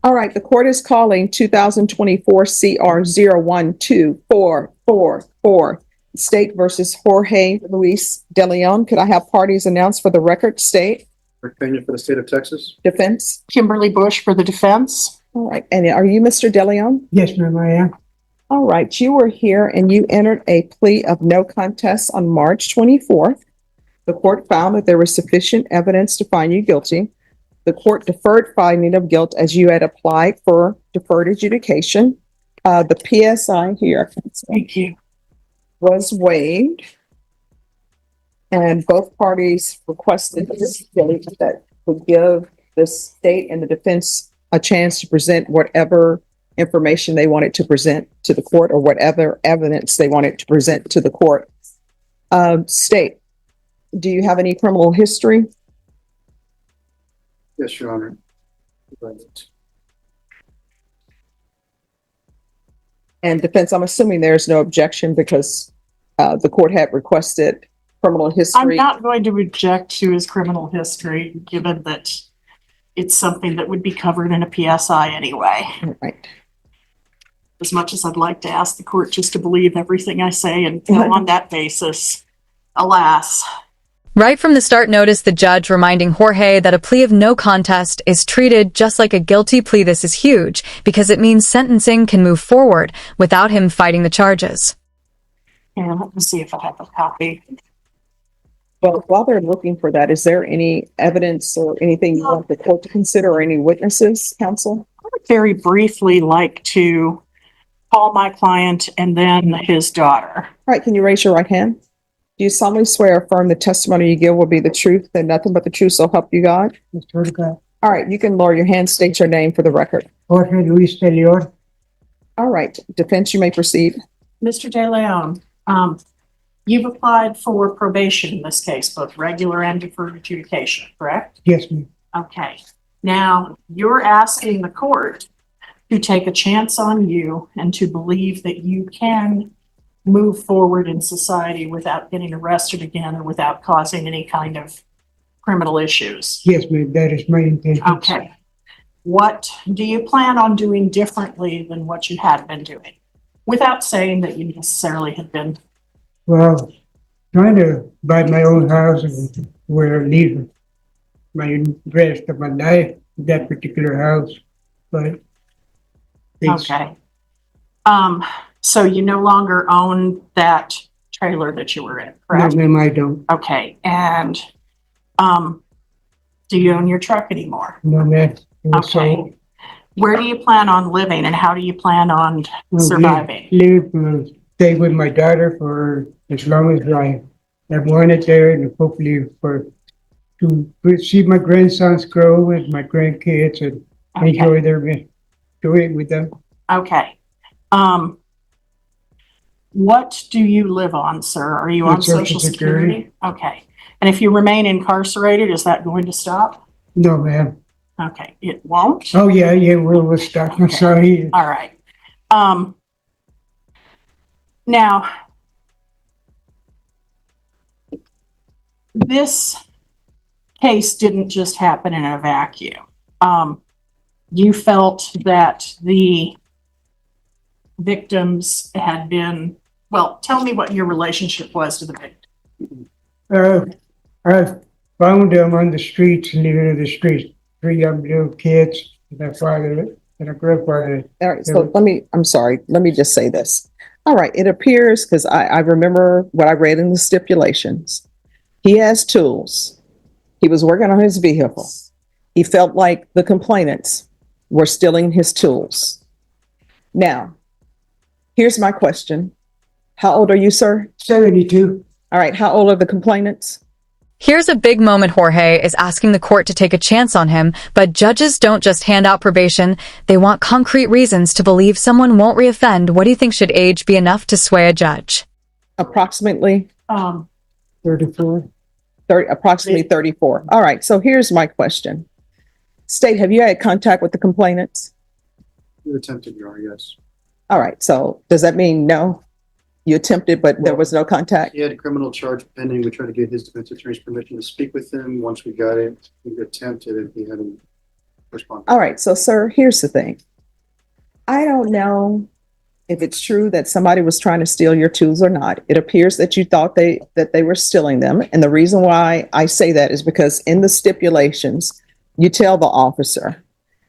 All right, the court is calling 2024 CR 012444, State versus Jorge Luis De Leon. Could I have parties announced for the record? State. Rick Pena for the state of Texas. Defense. Kimberly Bush for the defense. All right, and are you Mr. De Leon? Yes, ma'am, I am. All right, you were here and you entered a plea of no contest on March 24th. The court found that there was sufficient evidence to find you guilty. The court deferred finding of guilt as you had applied for deferred adjudication. The PSI here. Thank you. Was waived. And both parties requested that would give the state and the defense a chance to present whatever information they wanted to present to the court or whatever evidence they wanted to present to the court. State, do you have any criminal history? Yes, Your Honor. And defense, I'm assuming there's no objection because the court had requested criminal history. I'm not going to object to his criminal history, given that it's something that would be covered in a PSI anyway. Right. As much as I'd like to ask the court just to believe everything I say and go on that basis, alas. Right from the start, notice the judge reminding Jorge that a plea of no contest is treated just like a guilty plea. This is huge because it means sentencing can move forward without him fighting the charges. Yeah, let me see if I have a copy. Well, while they're looking for that, is there any evidence or anything you want the court to consider or any witnesses, counsel? I would very briefly like to call my client and then his daughter. All right, can you raise your right hand? Do you solemnly swear or affirm the testimony you give will be the truth and nothing but the truth, so help you God? Mr. God. All right, you can lower your hand, state your name for the record. Jorge Luis De Leon. All right, defense, you may proceed. Mr. De Leon, you've applied for probation in this case, both regular and deferred adjudication, correct? Yes, ma'am. Okay. Now, you're asking the court to take a chance on you and to believe that you can move forward in society without getting arrested again or without causing any kind of criminal issues. Yes, ma'am, that is my intention. Okay. What do you plan on doing differently than what you had been doing? Without saying that you necessarily had been. Well, trying to buy my own house and where I live my rest of my life, that particular house, but it's, Okay. So you no longer own that trailer that you were in, no, correct? ma'am, I don't. Okay. And do you own your truck anymore? No, ma'am. Okay. Where do you plan on living and how do you plan on surviving? Stay with my daughter for as long as I wanted there, and hopefully to see my grandsons grow with my grandkids and enjoy it with them. Okay. What do you live on, sir? Are you on Social Security? Okay. And if you remain incarcerated, is that going to stop? No, ma'am. Okay. It won't? Oh, yeah, we'll stop. I'm sorry. All right. Now, this case didn't just happen in a vacuum. You felt that the victims had been, well, tell me what your relationship was to the victim. I found them on the streets, living in the streets. 3 young little kids, their father and a grandfather. All right, so let me just say this. All right, it appears, because I remember what I read in the stipulations. He has tools. He was working on his vehicle. He felt like the complainants were stealing his tools. Now, here's my question. How old are you, sir? 72. All right, how old are the complainants? Here's a big moment. Jorge is asking the court to take a chance on him, but judges don't just hand out probation. They want concrete reasons to believe someone won't reoffend. What do you think? Should age be enough to sway a judge? Approximately 34. Approximately 34. All right, so here's my question. State, have you had contact with the complainants? You attempted, Your Honor, yes. All right, so does that mean no? You attempted, but there was no contact? He had a criminal charge pending. We tried to get his defense attorney's permission to speak with him. Once we got it, we attempted it. He hadn't respond. All right, so sir, here's the thing. I don't know if it's true that somebody was trying to steal your tools or not. It appears that you thought that they were stealing them. And the reason why I say that is because in the stipulations, you tell the officer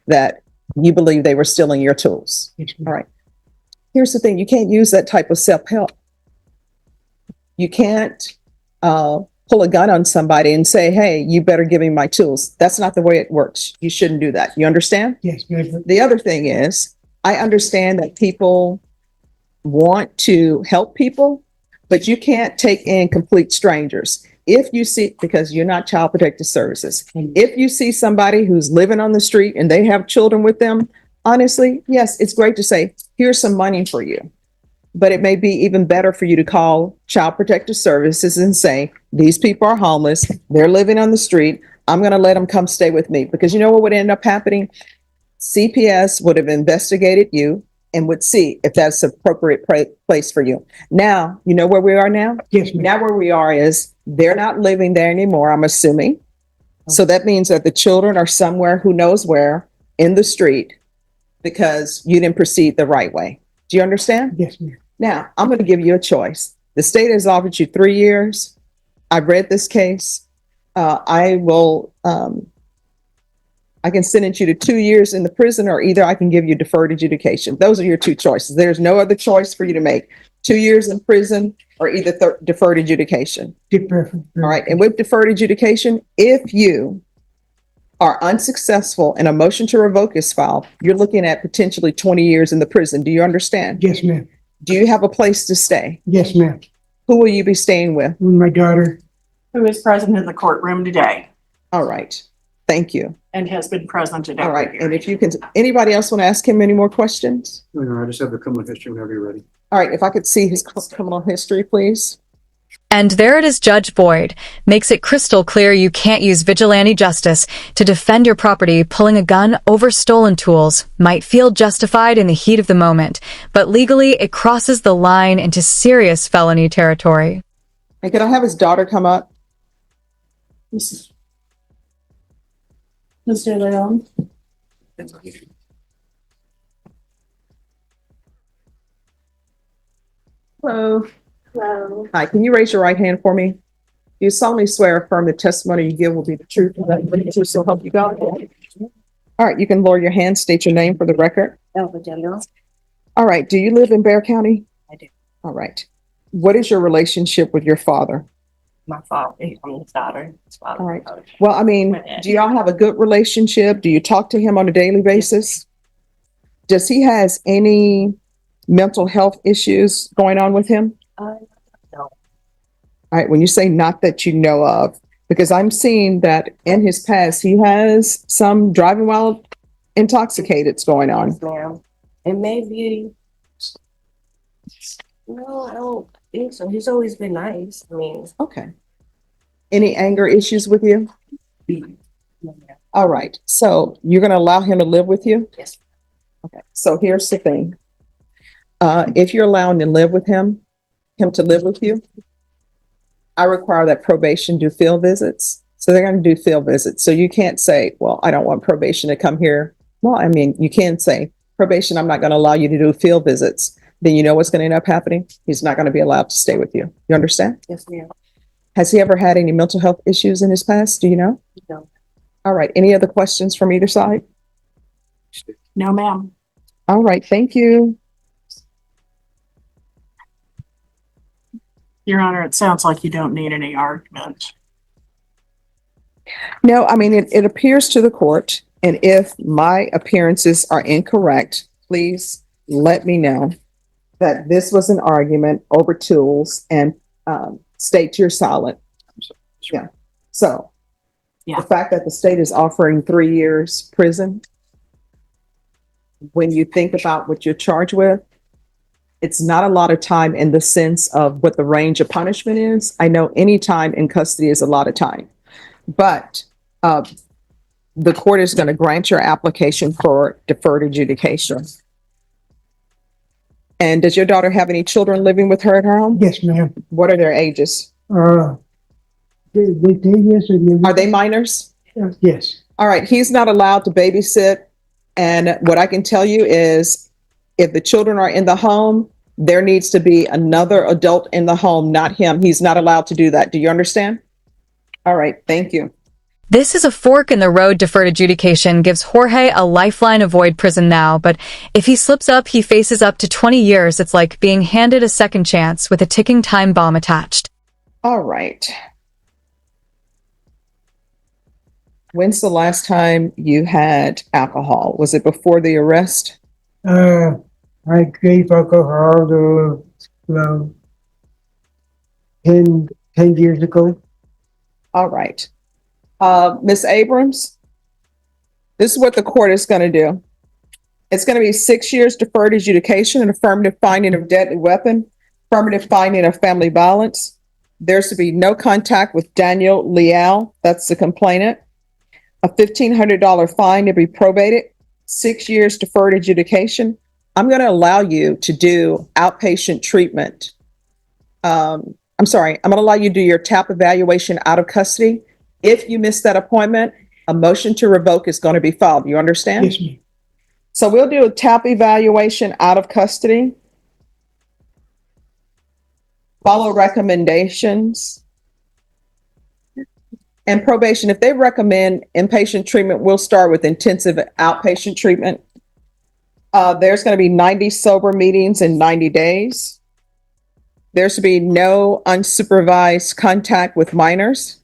that you believe they were stealing your tools. Yes, All ma'am. right. Here's the thing. You can't use that type of self-help. You can't pull a gun on somebody and say, hey, you better give me my tools. That's not the way it works. You shouldn't do that. You understand? Yes, ma'am. The other thing is, I understand that people want to help people, but you can't take in complete strangers. If you see, because you're not Child Protective Services, if you see somebody who's living on the street and they have children with them, honestly, yes, it's great to say, here's some money for you. But it may be even better for you to call Child Protective Services and say, these people are homeless, they're living on the street, I'm going to let them come stay with me. Because you know what would end up happening? CPS would have investigated you and would see if that's the appropriate place for you. Now, you know where we are now? Yes, ma'am. Now where we are is they're not living there anymore, I'm assuming. So that means that the children are somewhere, who knows where, in the street, because you didn't proceed the right way. Do you understand? Yes, ma'am. Now, I'm going to give you a choice. The state has offered you 3 years. I've read this case. I can sentence you to 2 years in the prison, or either I can give you deferred adjudication. Those are your two choices. There's no other choice for you to make. 2 years in prison or either deferred adjudication. Perfect. All right. And with deferred adjudication, if you are unsuccessful and a motion to revoke is filed, you're looking at potentially 20 years in the prison. Do you understand? Yes, ma'am. Do you have a place to stay? Yes, ma'am. Who will you be staying with? With my daughter. Who is present in the courtroom today All right. Thank you. and has been present at All every right. And hearing. if you can, anybody else want to ask him any more questions? No, I just have the criminal history whenever you're ready. All right. If I could see his criminal history, please. And there it is. Judge Boyd makes it crystal clear you can't use vigilante justice to defend your property. Pulling a gun over stolen tools might feel justified in the heat of the moment, but legally it crosses the line into serious felony territory. And can I have his daughter come up? Mr. Leon? Hello. Hello. Hi. Can you raise your right hand for me? Do you solemnly swear or affirm the testimony you give will be the truth and that you will help you God? All right. You can lower your hand, state your name for the record. All right. Do you live in Bear County? I do. All right. What is your relationship with your father? My father, I'm his daughter. His father. All right. Well, I mean, do y'all have a good relationship? Do you talk to him on a daily basis? Does he has any mental health issues going on with him? No. All right. When you say not that you know of, because I'm seeing that in his past, he has some driving while intoxicated going on. Yes, ma'am. And maybe, no, I don't think so. He's always been nice. I mean, Okay. Any anger issues with you? no, ma'am. All right. So you're going to allow him to live with you? Yes. Okay. So here's the thing. If you're allowing to live with him to live with you, I require that probation do field visits. So they're going to do field visits. So you can't say, well, I don't want probation to come here. Well, I mean, you can say, probation, I'm not going to allow you to do field visits. Then you know what's going to end up happening? He's not going to be allowed to stay with you. You understand? Yes, ma'am. Has he ever had any mental health issues in his past? Do you know? No. All right. Any other questions from either side? No, ma'am. All right. Thank you. Your Honor, it sounds like you don't need any argument. No, I mean, it appears to the court, and if my appearances are incorrect, please let me know that this was an argument over tools and state you're silent. Yeah. So Yeah. the fact that the state is offering 3 years prison, when you think about what you're charged with, it's not a lot of time in the sense of what the range of punishment is. I know any time in custody is a lot of time, but the court is going to grant your application for deferred adjudication. And does your daughter have any children living with her at her home? Yes, ma'am. What are their ages? They yes and Are they minors? yes. All right, he's not allowed to babysit. And what I can tell you is if the children are in the home, there needs to be another adult in the home, not him. He's not allowed to do that. Do you understand? All right, thank you. This is a fork in the road. Deferred adjudication gives Jorge a lifeline. Avoid prison now, but if he slips up, he faces up to 20 years. It's like being handed a second chance with a ticking time bomb attached. All right. When's the last time you had alcohol? Was it before the arrest? I gave alcohol to, well, 10 years ago. All right. Miss Abrams, this is what the court is going to do. It's going to be 6 years deferred adjudication, an affirmative finding of deadly weapon, affirmative finding of family violence. There's to be no contact with Daniel Leal, that's the complainant. A $1,500 fine to be probated, 6 years deferred adjudication. I'm going to allow you to do outpatient treatment. I'm going to allow you to do your TAP evaluation out of custody. If you miss that appointment, a motion to revoke is going to be filed. You understand? Yes, ma'am. So we'll do a TAP evaluation out of custody. Follow recommendations. And probation, if they recommend inpatient treatment, we'll start with intensive outpatient treatment. There's going to be 90 sober meetings in 90 days. There's to be no unsupervised contact with minors.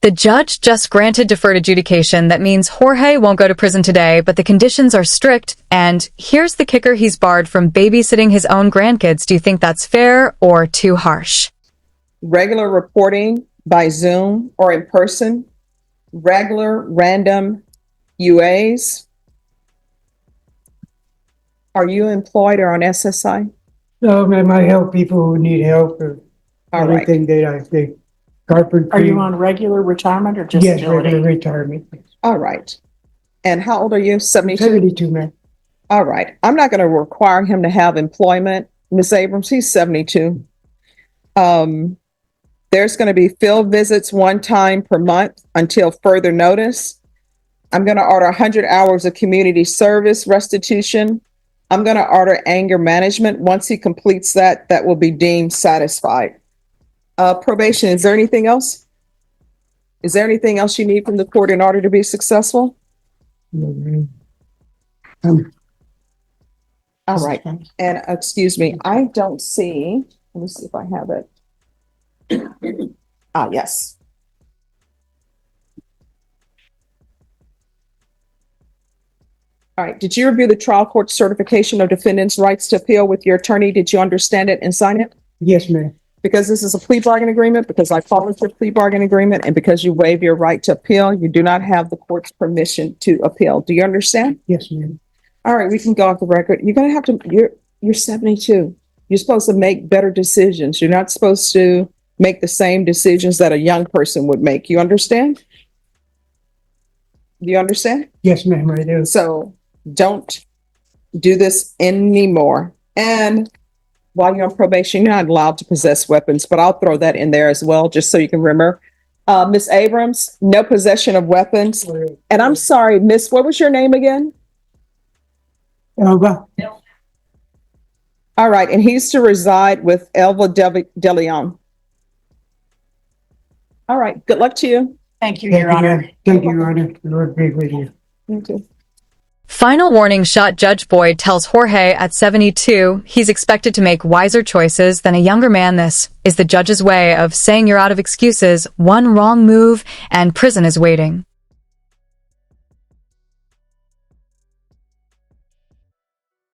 The judge just granted deferred adjudication. That means Jorge won't go to prison today, but the conditions are strict. And here's the kicker. He's barred from babysitting his own grandkids. Do you think that's fair or too harsh? Regular reporting by Zoom or in person. Regular random UAs. Are you employed or on SSI? No, ma'am, I help people who need help or All right. anything that I think. Carpentry. Are you on regular retirement or just Yes, disability? regular retirement. All right. And how old are you? 72? 72, ma'am. All right. I'm not going to require him to have employment, Miss Abrams. He's 72. There's going to be field visits one time per month until further notice. I'm going to order 100 hours of community service restitution. I'm going to order anger management. Once he completes that, that will be deemed satisfied. Probation, is there anything else? Is there anything else you need from the court in order to be successful? No, All right. And excuse me, I don't see, let me see if I have it. Yes. All right. Did you review the trial court certification of defendant's rights to appeal with your attorney? Did you understand it and sign it? Yes, ma'am. Because this is a plea bargain agreement, because I followed your plea bargain agreement, and because you waive your right to appeal, you do not have the court's permission to appeal. Do you understand? Yes, ma'am. All right, we can go off the record. You're going to have to, you're 72. You're supposed to make better decisions. You're not supposed to make the same decisions that a young person would make. You understand? Do you understand? Yes, ma'am, I do. So don't do this anymore. And while you're on probation, you're not allowed to possess weapons, but I'll throw that in there as well, just so you can remember. Miss Abrams, no possession of weapons. And I'm sorry, Miss, what was your name again? Elba. All right, and he's to reside with Elva De Leon. All right, good luck to you. Thank you, Thank Your you, Honor. ma'am. Thank you, Your Honor. Lord be with you. Thank you. Final warning shot. Judge Boyd tells Jorge at 72 he's expected to make wiser choices than a younger man. This is the judge's way of saying you're out of excuses, one wrong move, and prison is waiting.